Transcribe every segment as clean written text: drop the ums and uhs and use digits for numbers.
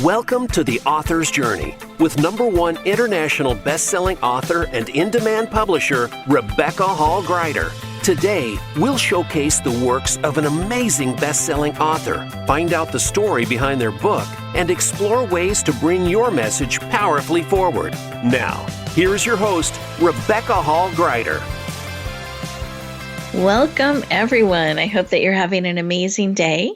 Welcome to The Author's Journey with #1 international best-selling author and in-demand publisher, Rebecca Hall Gruyter. Today, we'll showcase the works of an amazing best-selling author, find out the story behind their book, and explore ways to bring your message powerfully forward. Now, here's your host, Rebecca Hall Gruyter. Welcome, everyone. I hope that you're having an amazing day.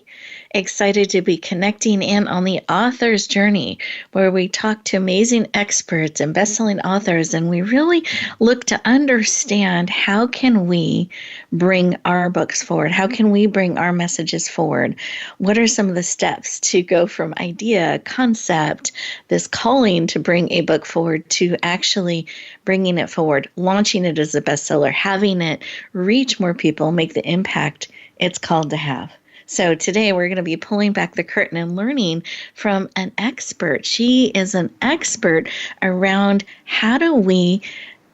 Excited to be connecting in on the author's journey, where we talk to amazing experts and best-selling authors, and we really look to understand how can we bring our books forward? How can we bring our messages forward? What are some of the steps to go from idea, concept, this calling to bring a book forward to actually bringing it forward, launching it as a bestseller, having it reach more people, make the impact it's called to have? So today we're going to be pulling back the curtain and learning from an expert. She is an expert around how do we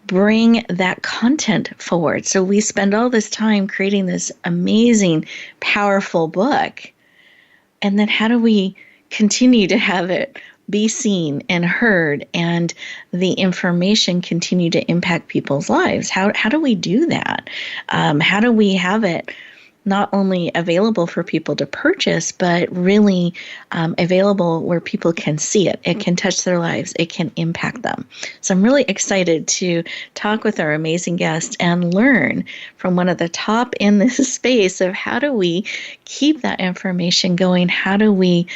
bring that content forward. So we spend all this time creating this amazing, powerful book. And then how do we continue to have it be seen and heard and the information continue to impact people's lives? How do we do that? How do we have it not only available for people to purchase, but really available where people can see it? It can touch their lives. It can impact them. So I'm really excited to talk with our amazing guest and learn from one of the top in this space of how do we keep that information going? How do we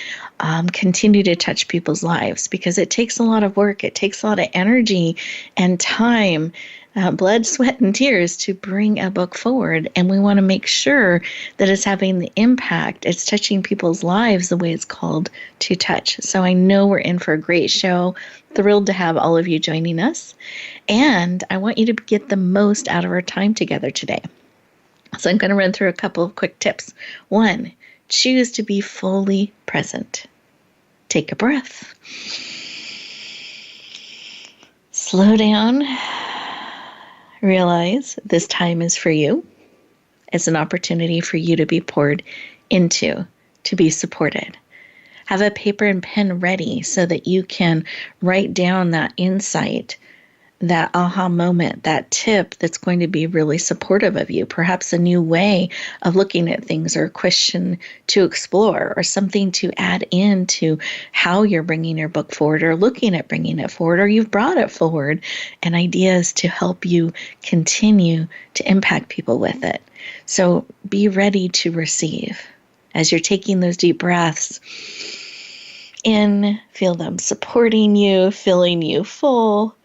continue to touch people's lives? Because it takes a lot of work. It takes a lot of energy and time, blood, sweat, and tears to bring a book forward. And we want to make sure that it's having the impact, it's touching people's lives the way it's called to touch. So I know we're in for a great show. Thrilled to have all of you joining us. And I want you to get the most out of our time together today. So I'm going to run through a couple of quick tips. 1, choose to be fully present. Take a breath. Slow down. Realize this time is for you. It's an opportunity for you to be poured into, to be supported. Have a paper and pen ready so that you can write down that insight, that aha moment, that tip that's going to be really supportive of you. Perhaps a new way of looking at things, or a question to explore, or something to add into how you're bringing your book forward, or looking at bringing it forward, or you've brought it forward, and ideas to help you continue to impact people with it. So be ready to receive. As you're taking those deep breaths in, feel them supporting you, filling you full.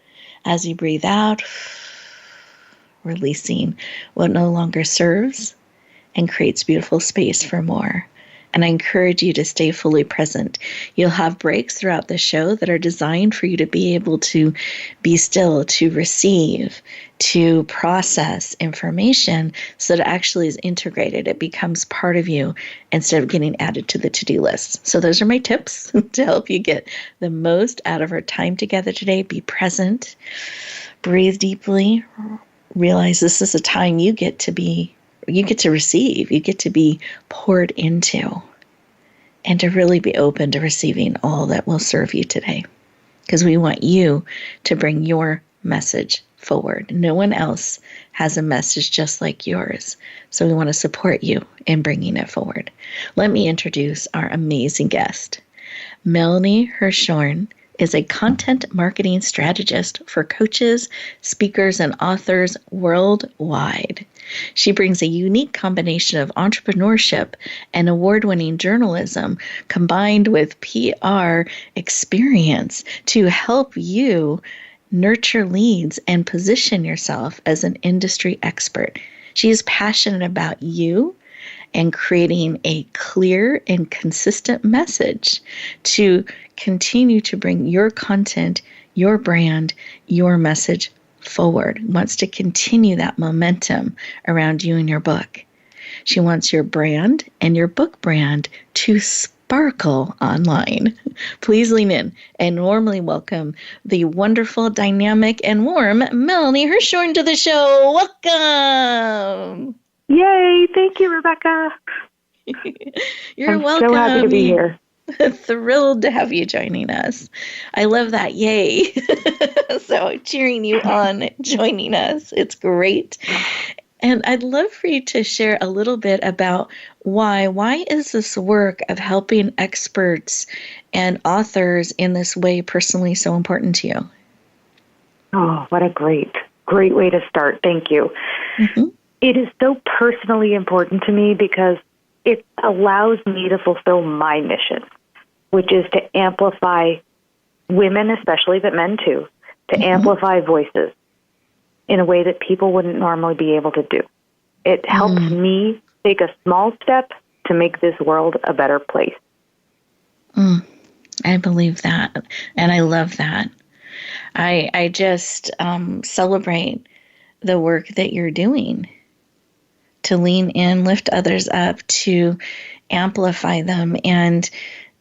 As you breathe out, releasing what no longer serves and creates beautiful space for more. And I encourage you to stay fully present. You'll have breaks throughout the show that are designed for you to be able to be still, to receive, to process information so that it actually is integrated. It becomes part of you instead of getting added to the to-do list. So those are my tips to help you get the most out of our time together today. Be present, breathe deeply, realize this is a time you get to receive, you get to be poured into, and to really be open to receiving all that will serve you today. Because we want you to bring your message forward. No one else has a message just like yours. So we want to support you in bringing it forward. Let me introduce our amazing guest. Melanie Hershorn is a content marketing strategist for coaches, speakers, and authors worldwide. She brings a unique combination of entrepreneurship and award-winning journalism combined with PR experience to help you nurture leads and position yourself as an industry expert. She is passionate about you and creating a clear and consistent message to continue to bring your content, your brand, your message forward. Wants to continue that momentum around you and your book. She wants your brand and your book brand to sparkle online. Please lean in and warmly welcome the wonderful, dynamic, and warm Melanie Hershorn to the show. Welcome. Yay. Thank you, Rebecca. You're I'm welcome. so happy to be here. Thrilled to have you joining us. I love that. Yay. So cheering you on, joining us. It's great. And I'd love for you to share a little bit about why. Why is this work of helping experts and authors in this way personally so important to you? Oh, what a great way to start. Thank you. Mm-hmm. It is so personally important to me because it allows me to fulfill my mission, which is to amplify women, especially, but men too, to amplify voices in a way that people wouldn't normally be able to do. It helps me take a small step to make this world a better place. I believe that, and I love that. I just celebrate the work that you're doing to lean in, lift others up, to amplify them. And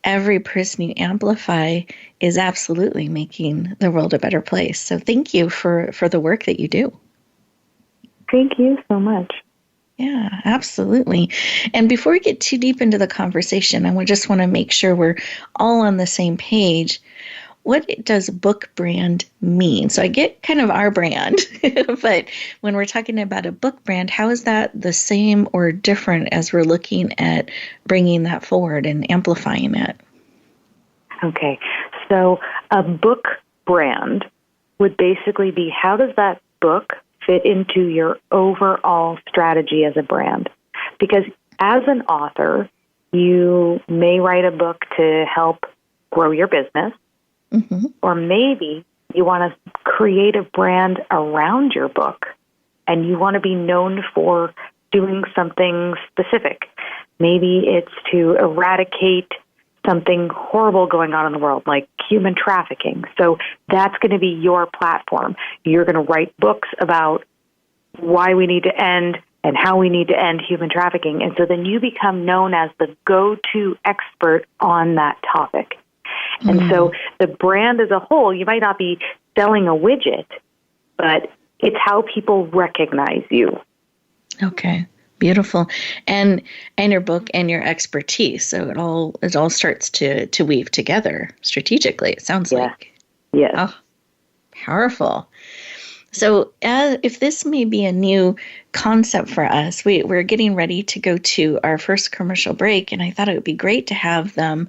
every person you amplify is absolutely making the world a better place. So thank you for the work that you do. Thank you so much. Yeah, absolutely. And before we get too deep into the conversation, I just want to make sure we're all on the same page. What does book brand mean? So I get kind of our brand, but when we're talking about a book brand, how is that the same or different as we're looking at bringing that forward and amplifying it? Okay, so a book brand would basically be, how does that book fit into your overall strategy as a brand? Because as an author, you may write a book to help grow your business, or maybe you want to create a brand around your book and you want to be known for doing something specific. Maybe it's to eradicate something horrible going on in the world, like human trafficking. So that's going to be your platform. You're going to write books about why we need to end and how we need to end human trafficking. And so then you become known as the go-to expert on that topic. And so the brand as a whole, you might not be selling a widget, but it's how people recognize you. Okay. Beautiful. And your book and your expertise. So it all starts to weave together strategically, it sounds like. Yes. Oh, powerful. So if this may be a new concept for us, we're getting ready to go to our first commercial break, and I thought it would be great to have them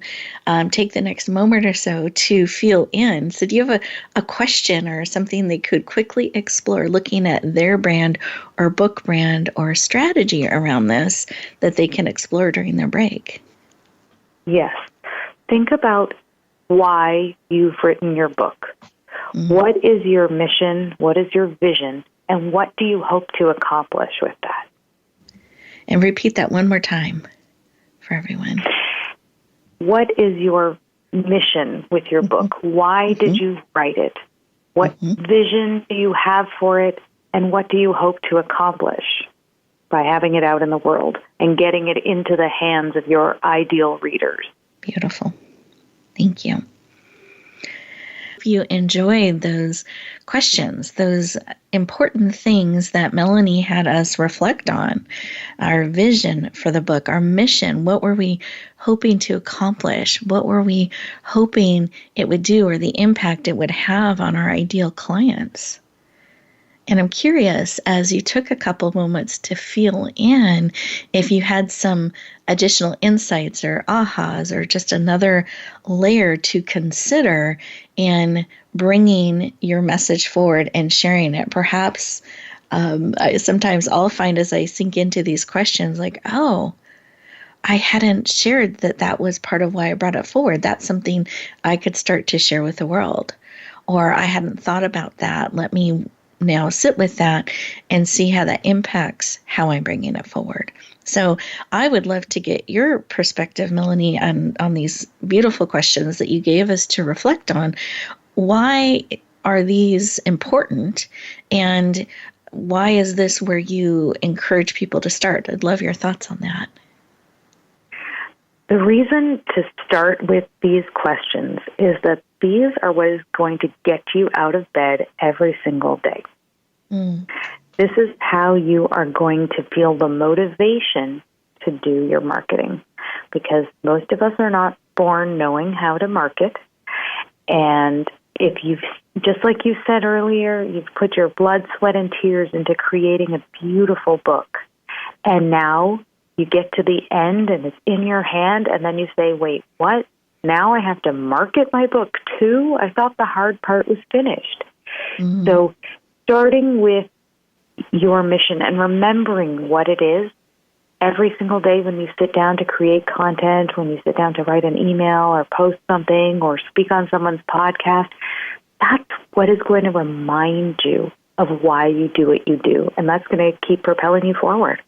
take the next moment or so to feel in. So do you have a question or something they could quickly explore looking at their brand or book brand or strategy around this that they can explore during their break? Yes. Think about why you've written your book. What is your mission? What is your vision? And what do you hope to accomplish with that? And repeat that one more time for everyone. What is your mission with your book? Why did you write it? What vision do you have for it? And what do you hope to accomplish by having it out in the world and getting it into the hands of your ideal readers? Beautiful. Thank you. If you enjoyed those questions, those important things that Melanie had us reflect on, our vision for the book, our mission, what were we hoping to accomplish? What were we hoping it would do or the impact it would have on our ideal clients? And I'm curious, as you took a couple moments to feel in, if you had some additional insights or ahas or just another layer to consider in bringing your message forward and sharing it. Perhaps sometimes I'll find as I sink into these questions like, oh, I hadn't shared that was part of why I brought it forward. That's something I could start to share with the world. Or I hadn't thought about that. Let me now sit with that and see how that impacts how I'm bringing it forward. So I would love to get your perspective, Melanie, on these beautiful questions that you gave us to reflect on. Why are these important? And why is this where you encourage people to start? I'd love your thoughts on that. The reason to start with these questions is that these are what is going to get you out of bed every single day. This is how you are going to feel the motivation to do your marketing, because most of us are not born knowing how to market. And if you've, just like you said earlier, you've put your blood, sweat, and tears into creating a beautiful book. And now you get to the end and it's in your hand, and then you say, wait, what? Now I have to market my book too? I thought the hard part was finished. Mm-hmm. So starting with your mission and remembering what it is every single day when you sit down to create content, when you sit down to write an email or post something or speak on someone's podcast, that's what is going to remind you of why you do what you do. And that's going to keep propelling you forward.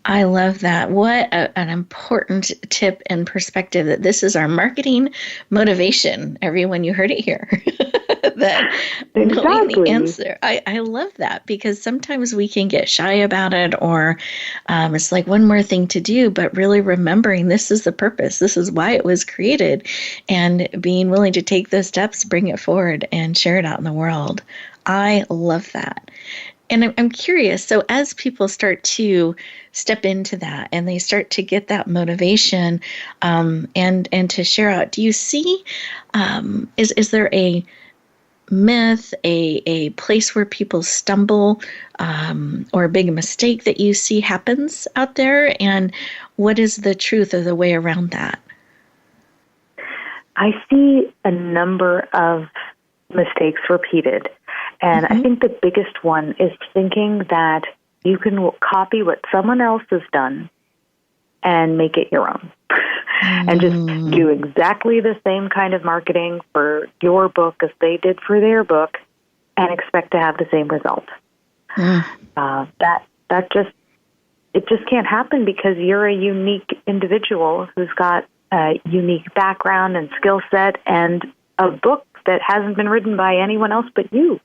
I love that. What an important tip and perspective that this is our marketing motivation. Everyone, you heard it here. That knowing the answer. I love that, because sometimes we can get shy about it, or it's like one more thing to do, but really remembering this is the purpose. This is why it was created, and being willing to take those steps, bring it forward, and share it out in the world. I love that. And I'm curious, so as people start to step into that and they start to get that motivation and to share out, do you see, is there a myth, a place where people stumble or a big mistake that you see happens out there? And what is the truth or the way around that? I see a number of mistakes repeated. And I think the biggest one is thinking that you can copy what someone else has done and make it your own. And just do exactly the same kind of marketing for your book as they did for their book and expect to have the same result. It just can't happen, because you're a unique individual who's got a unique background and skill set and a book that hasn't been written by anyone else but you.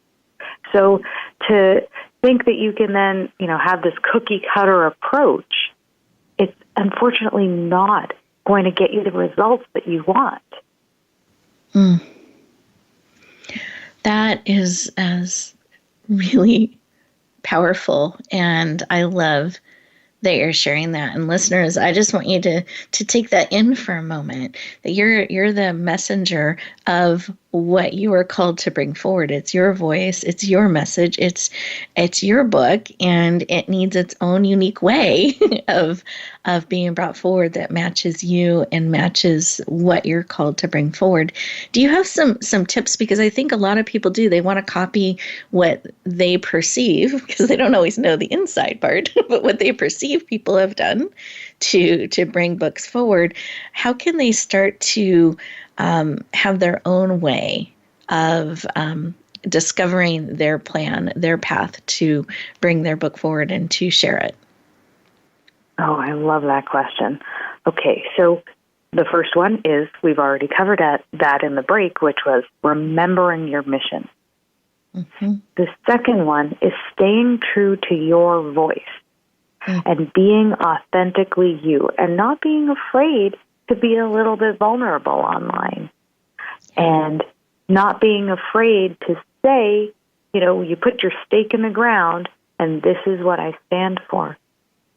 So to think that you can then, have this cookie cutter approach, it's unfortunately not going to get you the results that you want. That is really powerful, and I love that you're sharing that. And listeners, I just want you to take that in for a moment, that you're the messenger of what you are called to bring forward. It's your voice, it's your message, it's your book, and it needs its own unique way of being brought forward that matches you and matches what you're called to bring forward. Do you have some tips? Because I think a lot of people do. They want to copy what they perceive, because they don't always know the inside part, but what they perceive people have done to bring books forward. How can they start to have their own way of discovering their plan, their path to bring their book forward and to share it? Oh, I love that question. Okay, so the first one is, we've already covered that in the break, which was remembering your mission. The second one is staying true to your voice and being authentically you, and not being afraid to be a little bit vulnerable online, and not being afraid to say, you put your stake in the ground and this is what I stand for.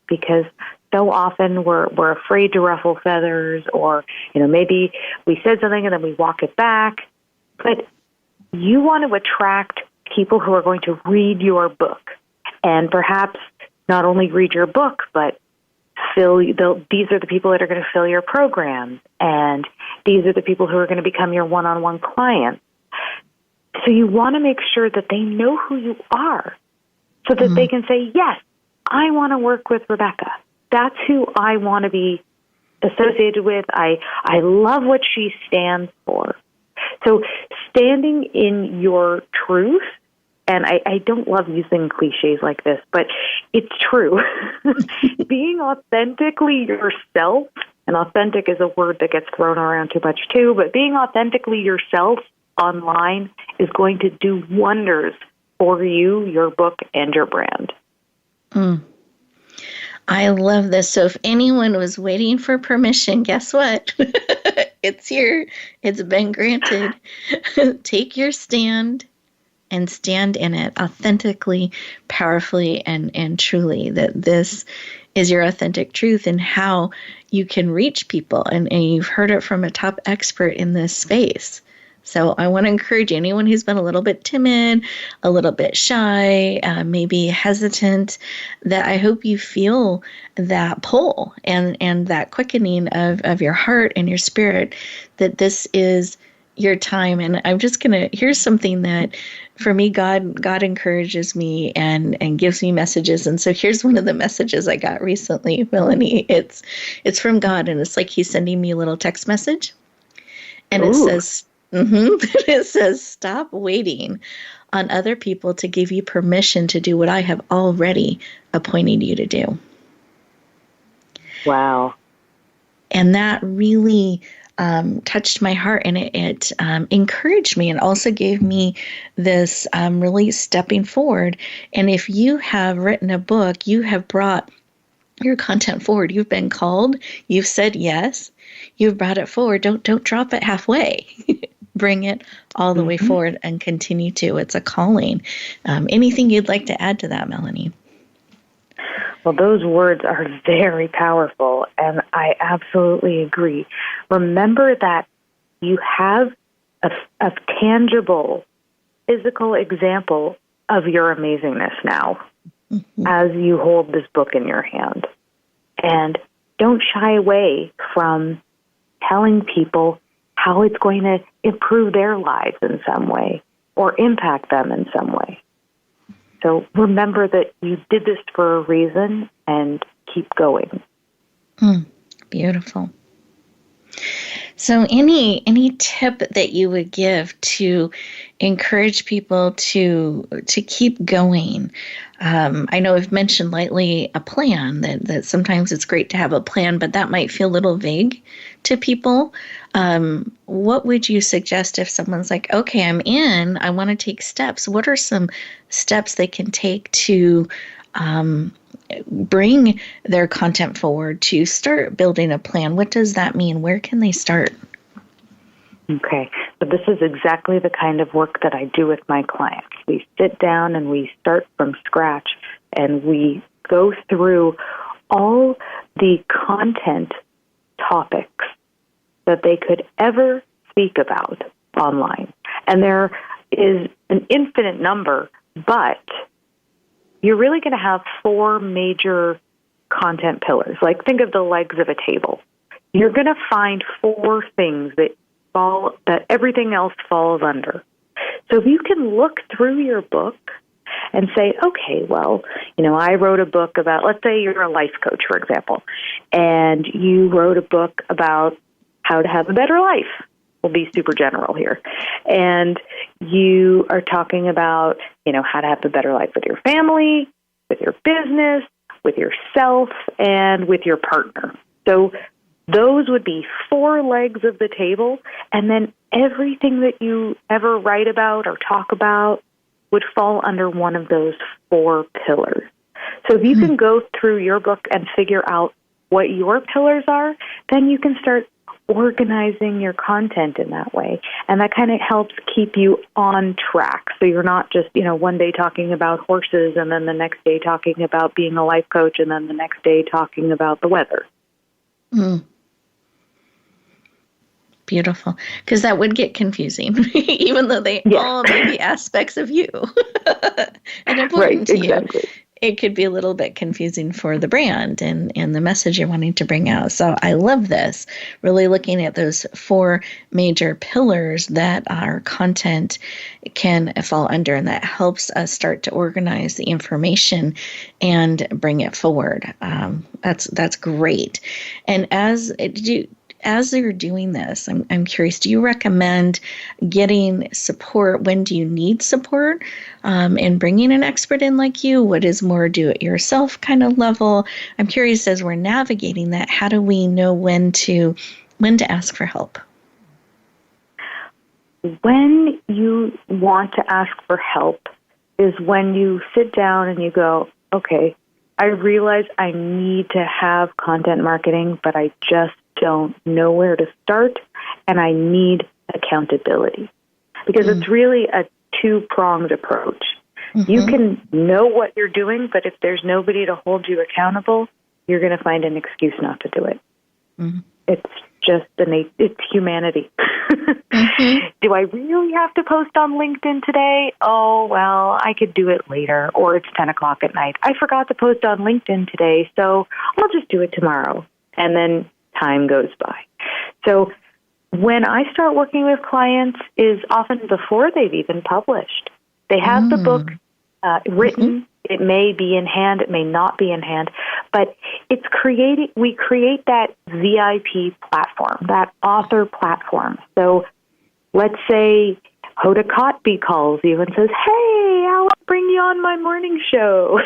Because so often we're afraid to ruffle feathers, or, maybe we said something and then we walk it back. But you want to attract people who are going to read your book, and perhaps not only read your book, but these are the people that are going to fill your programs, and these are the people who are going to become your one-on-one clients. So you want to make sure that they know who you are, so that they can say, yes, I want to work with Rebecca. That's who I want to be associated with. I love what she stands for. So standing in your truth, and I don't love using cliches like this, but it's true. Being authentically yourself, and authentic is a word that gets thrown around too much too, but being authentically yourself online is going to do wonders for you, your book, and your brand. I love this. So if anyone was waiting for permission, guess what? It's here. It's been granted. Take your stand and stand in it authentically, powerfully, and truly, that this is your authentic truth and how you can reach people. And you've heard it from a top expert in this space. So I want to encourage anyone who's been a little bit timid, a little bit shy, maybe hesitant, that I hope you feel that pull and that quickening of your heart and your spirit, that this is your time. And I'm just going to, here's something that for me, God encourages me and gives me messages. And so here's one of the messages I got recently, Melanie. It's from God, and it's like he's sending me a little text message. And Ooh. It says, it says, stop waiting on other people to give you permission to do what I have already appointed you to do. Wow. And that really touched my heart, and it encouraged me and also gave me this really stepping forward. And if you have written a book, you have brought your content forward. You've been called. You've said yes. You've brought it forward. Don't drop it halfway. Bring it all the way forward and continue to. It's a calling. Anything you'd like to add to that, Melanie? Well, those words are very powerful, and I absolutely agree. Remember that you have a tangible, physical example of your amazingness now as you hold this book in your hand. And don't shy away from telling people how it's going to improve their lives in some way or impact them in some way. So remember that you did this for a reason, and keep going. Beautiful. So any tip that you would give to encourage people to keep going? I know I've mentioned lightly a plan, that sometimes it's great to have a plan, but that might feel a little vague to people. What would you suggest if someone's like, okay, I'm in, I want to take steps? What are some steps they can take to bring their content forward, to start building a plan? What does that mean? Where can they start? Okay, so this is exactly the kind of work that I do with my clients. We sit down and we start from scratch, and we go through all the content topics that they could ever speak about online. And there is an infinite number, but you're really going to have 4 major content pillars. Like, think of the legs of a table. You're going to find 4 things that everything else falls under. So if you can look through your book and say, okay, well, I wrote a book about, let's say you're a life coach, for example, and you wrote a book about how to have a better life. We'll be super general here. And you are talking about, how to have a better life with your family, with your business, with yourself, and with your partner. So those would be 4 legs of the table, and then everything that you ever write about or talk about would fall under one of those 4 pillars. So if you can go through your book and figure out what your pillars are, then you can start organizing your content in that way. And that kind of helps keep you on track. So you're not just, one day talking about horses and then the next day talking about being a life coach and then the next day talking about the weather. Beautiful. Because that would get confusing, even though they all may be aspects of you and important to you. It could be a little bit confusing for the brand and the message you're wanting to bring out. So I love this, really looking at those 4 major pillars that our content can fall under, and that helps us start to organize the information and bring it forward. That's great. And as you're doing this, I'm curious, do you recommend getting support? When do you need support? And bringing an expert in like you? What is more do-it-yourself kind of level? I'm curious, as we're navigating that, how do we know when to ask for help? When you want to ask for help is when you sit down and you go, okay, I realize I need to have content marketing, but I just don't know where to start, and I need accountability. Because it's really a 2-pronged approach. You can know what you're doing, but if there's nobody to hold you accountable, you're going to find an excuse not to do it. Mm-hmm. It's just it's humanity. Mm-hmm. Do I really have to post on LinkedIn today? Oh, well, I could do it later, or it's 10 o'clock at night. I forgot to post on LinkedIn today, so I'll just do it tomorrow. And then time goes by. So when I start working with clients is often before they've even published. They have the book written. It may be in hand, it may not be in hand, but we create that VIP platform, that author platform. So let's say Hoda Kotb calls you and says, hey, I'll bring you on my morning show.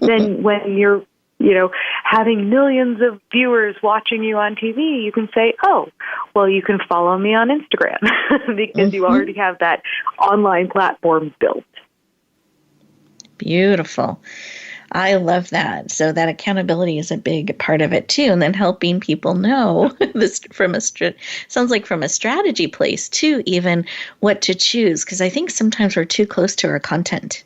Then when you're, having millions of viewers watching you on TV, you can say, oh, well, you can follow me on Instagram because you already have that online platform built. Beautiful. I love that. So that accountability is a big part of it too. And then helping people know this sounds like from a strategy place too, even what to choose. Because I think sometimes we're too close to our content.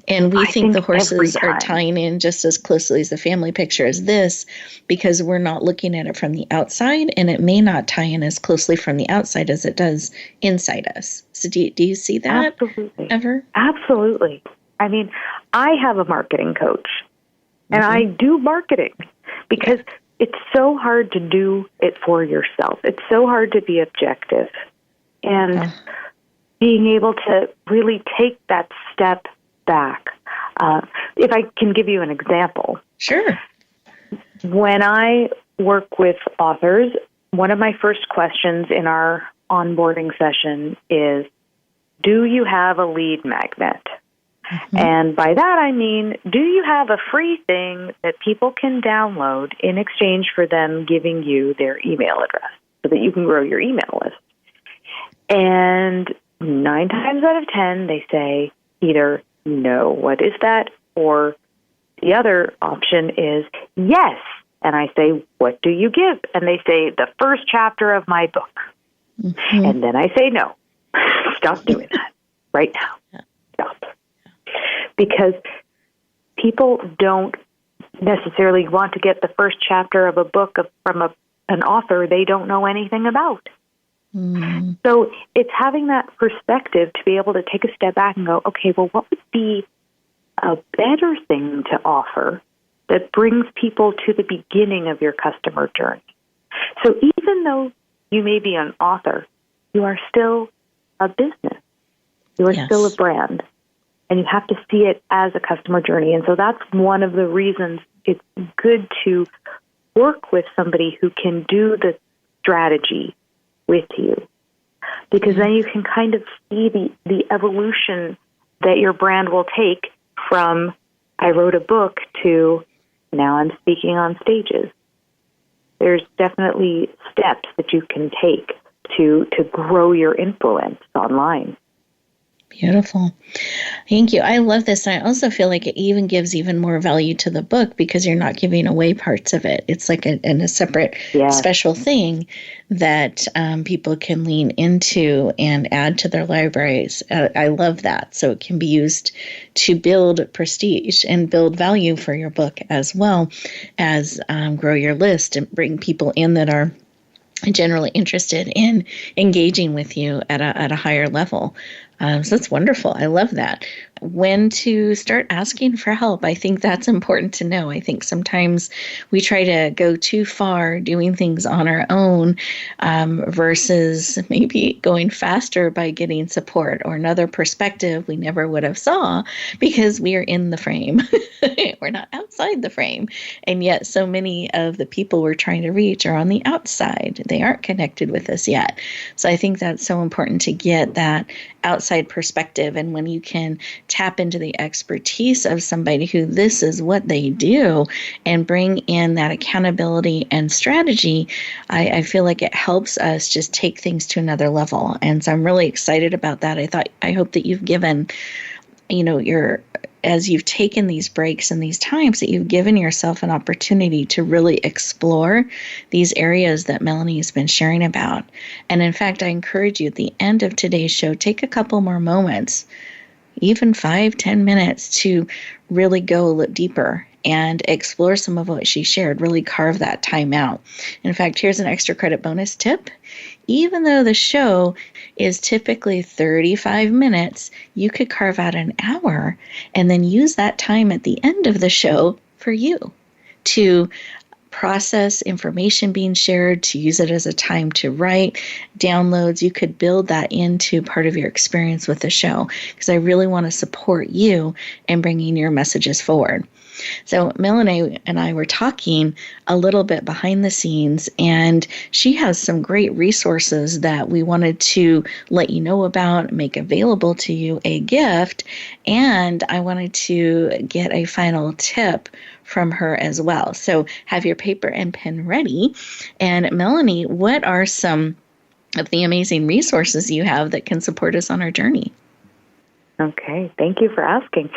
And we think the horses are tying in just as closely as the family picture as this because we're not looking at it from the outside, and it may not tie in as closely from the outside as it does inside us. So do you see that ever? Absolutely. I mean, I have a marketing coach, and I do marketing because it's so hard to do it for yourself. It's so hard to be objective. And being able to really take that step back. If I can give you an example. Sure. When I work with authors, one of my first questions in our onboarding session is, do you have a lead magnet? Mm-hmm. And by that I mean, do you have a free thing that people can download in exchange for them giving you their email address so that you can grow your email list? And 9 times out of 10, they say either no, what is that? Or the other option is yes. And I say, what do you give? And they say, the first chapter of my book. Mm-hmm. And then I say, no, stop doing that right now. Stop. Because people don't necessarily want to get the first chapter of a book from an author they don't know anything about. Mm. So it's having that perspective to be able to take a step back and go, okay, well, what would be a better thing to offer that brings people to the beginning of your customer journey? So even though you may be an author, you are still a business. You are still a brand. And you have to see it as a customer journey. And so that's one of the reasons it's good to work with somebody who can do the strategy with you. Because then you can kind of see the evolution that your brand will take from I wrote a book to now I'm speaking on stages. There's definitely steps that you can take to grow your influence online. Beautiful. Thank you. I love this. And I also feel like it even gives even more value to the book because you're not giving away parts of it. It's like a separate special thing that people can lean into and add to their libraries. I love that. So it can be used to build prestige and build value for your book as well as grow your list and bring people in that are generally interested in engaging with you at a higher level. So that's wonderful. I love that. When to start asking for help, I think that's important to know. I think sometimes we try to go too far doing things on our own versus maybe going faster by getting support or another perspective we never would have saw because we are in the frame. We're not outside the frame. And yet so many of the people we're trying to reach are on the outside. They aren't connected with us yet. So I think that's so important to get that outside perspective. And when you can tap into the expertise of somebody who this is what they do and bring in that accountability and strategy, I feel like it helps us just take things to another level. And so I'm really excited about that. I hope that you've given, as you've taken these breaks and these times, that you've given yourself an opportunity to really explore these areas that Melanie has been sharing about. And in fact, I encourage you at the end of today's show, take a couple more moments, even 5-10 minutes, to really go a little deeper and explore some of what she shared. Really carve that time out. In fact, here's an extra credit bonus tip. Even though the show is typically 35 minutes, you could carve out an hour and then use that time at the end of the show for you to process information being shared, to use it as a time to write, downloads. You could build that into part of your experience with the show, because I really want to support you in bringing your messages forward. So Melanie and I were talking a little bit behind the scenes, and she has some great resources that we wanted to let you know about, make available to you, a gift, and I wanted to get a final tip from her as well. So have your paper and pen ready. And Melanie, what are some of the amazing resources you have that can support us on our journey? Okay, thank you for asking.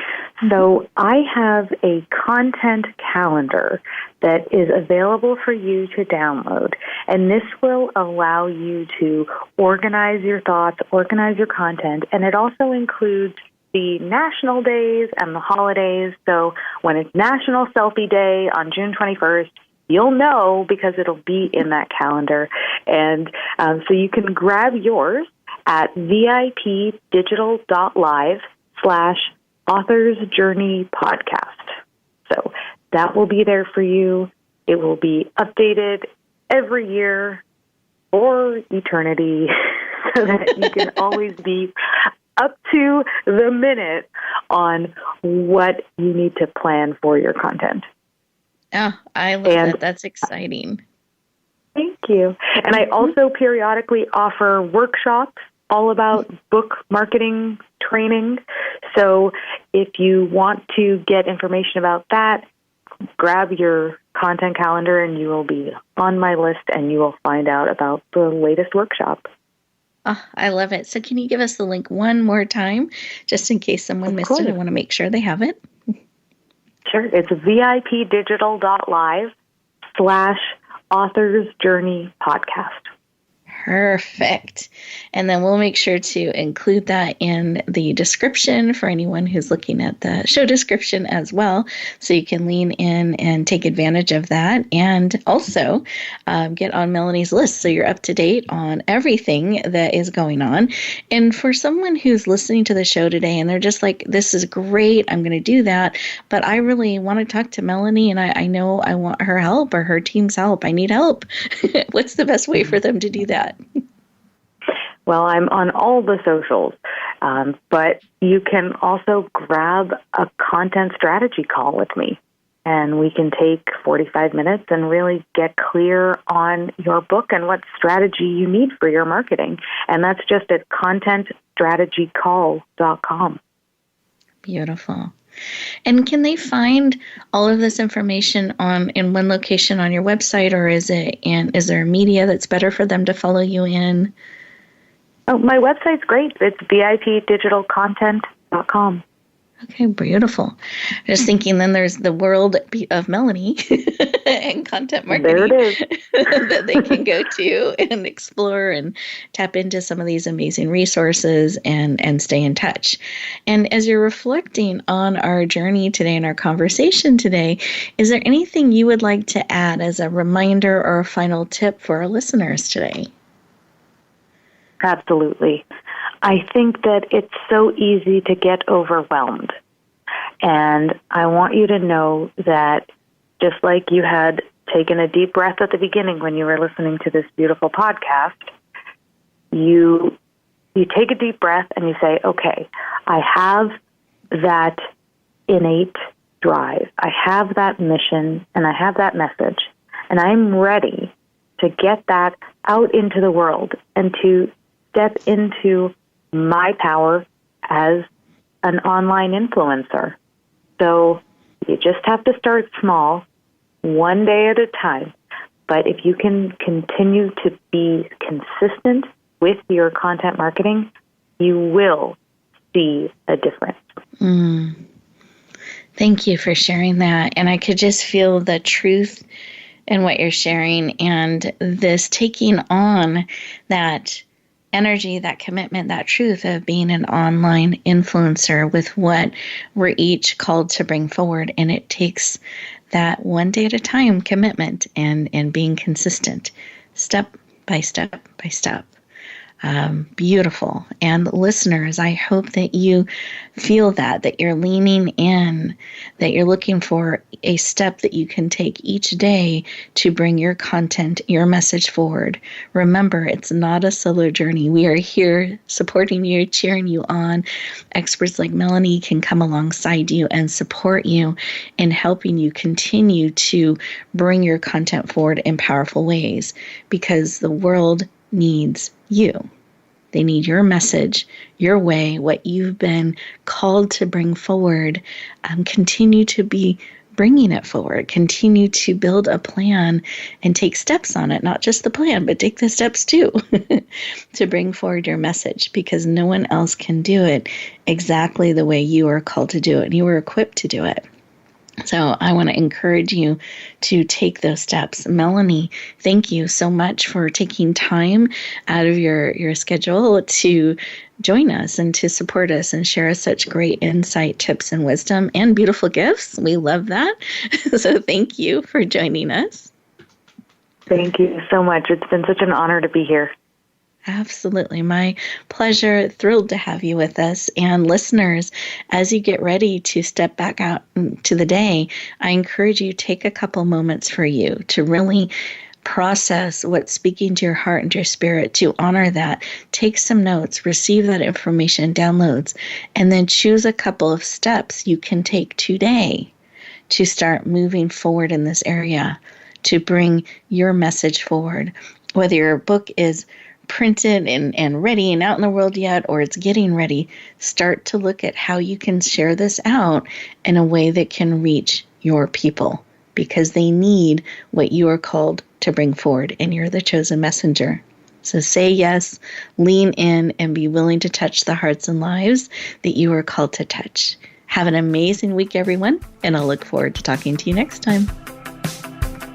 So I have a content calendar that is available for you to download, and this will allow you to organize your thoughts, organize your content, and it also includes the national days and the holidays. So when it's National Selfie Day on June 21st, you'll know because it'll be in that calendar. And so you can grab yours at vipdigital.live/Author's Journey Podcast. So that will be there for you. It will be updated every year for eternity so that you can always be up to the minute on what you need to plan for your content. Oh, I love that. That's exciting. Thank you. And I also periodically offer workshops all about book marketing training. So if you want to get information about that, grab your content calendar and you will be on my list and you will find out about the latest workshop. Oh, I love it. So can you give us the link one more time, just in case someone missed it? I want to make sure they have it. Sure. It's vipdigital.live/Author's Journey Podcast. Perfect. And then we'll make sure to include that in the description for anyone who's looking at the show description as well. So you can lean in and take advantage of that, and also get on Melanie's list so you're up to date on everything that is going on. And for someone who's listening to the show today and they're just like, this is great, I'm going to do that, but I really want to talk to Melanie and I know I want her help or her team's help. I need help. What's the best way for them to do that? Well, I'm on all the socials, but you can also grab a content strategy call with me, and we can take 45 minutes and really get clear on your book and what strategy you need for your marketing. And that's just at contentstrategycall.com. Beautiful. And can they find all of this information in one location on your website, or is there a media that's better for them to follow you in? Oh, my website's great. It's vipdigitalcontent.com. Okay, beautiful. Just thinking then there's the world of Melanie and content marketing there it is. that they can go to and explore and tap into some of these amazing resources and stay in touch. And as you're reflecting on our journey today and our conversation today, is there anything you would like to add as a reminder or a final tip for our listeners today? Absolutely. I think that it's so easy to get overwhelmed. And I want you to know that just like you had taken a deep breath at the beginning when you were listening to this beautiful podcast, you take a deep breath and you say, okay, I have that innate drive. I have that mission and I have that message, and I'm ready to get that out into the world and to step into my power as an online influencer. So you just have to start small, one day at a time. But if you can continue to be consistent with your content marketing, you will see a difference. Thank you for sharing that. And I could just feel the truth in what you're sharing and this taking on that energy, that commitment, that truth of being an online influencer with what we're each called to bring forward. And it takes that one day at a time commitment and being consistent, step by step by step. Beautiful. And listeners, I hope that you feel that you're leaning in, that you're looking for a step that you can take each day to bring your content, your message forward. Remember, it's not a solo journey. We are here supporting you, cheering you on. Experts like Melanie can come alongside you and support you in helping you continue to bring your content forward in powerful ways, because the world needs you. They need your message, your way, what you've been called to bring forward. Continue to be bringing it forward. Continue to build a plan and take steps on it. Not just the plan, but take the steps too to bring forward your message, because no one else can do it exactly the way you are called to do it. And you were equipped to do it. So I want to encourage you to take those steps. Melanie, thank you so much for taking time out of your schedule to join us and to support us and share such great insight, tips, and wisdom and beautiful gifts. We love that. So thank you for joining us. Thank you so much. It's been such an honor to be here. Absolutely. My pleasure. Thrilled to have you with us. And listeners, as you get ready to step back out to the day, I encourage you to take a couple moments for you to really process what's speaking to your heart and your spirit, to honor that. Take some notes, receive that information, downloads, and then choose a couple of steps you can take today to start moving forward in this area, to bring your message forward. Whether your book is printed and ready and out in the world yet, or it's getting ready, start to look at how you can share this out in a way that can reach your people, because they need what you are called to bring forward, and you're the chosen messenger. So say yes, lean in, and be willing to touch the hearts and lives that you are called to touch. Have an amazing week, everyone, and I'll look forward to talking to you next time.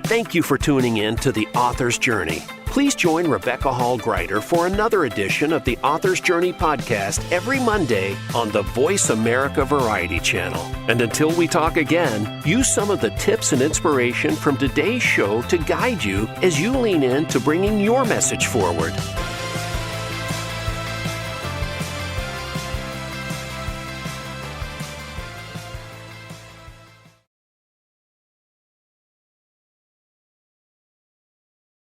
Thank you for tuning in to The Author's Journey. Please join Rebecca Hall Gruyter for another edition of the Author's Journey podcast every Monday on the Voice America Variety Channel. And until we talk again, use some of the tips and inspiration from today's show to guide you as you lean in to bringing your message forward.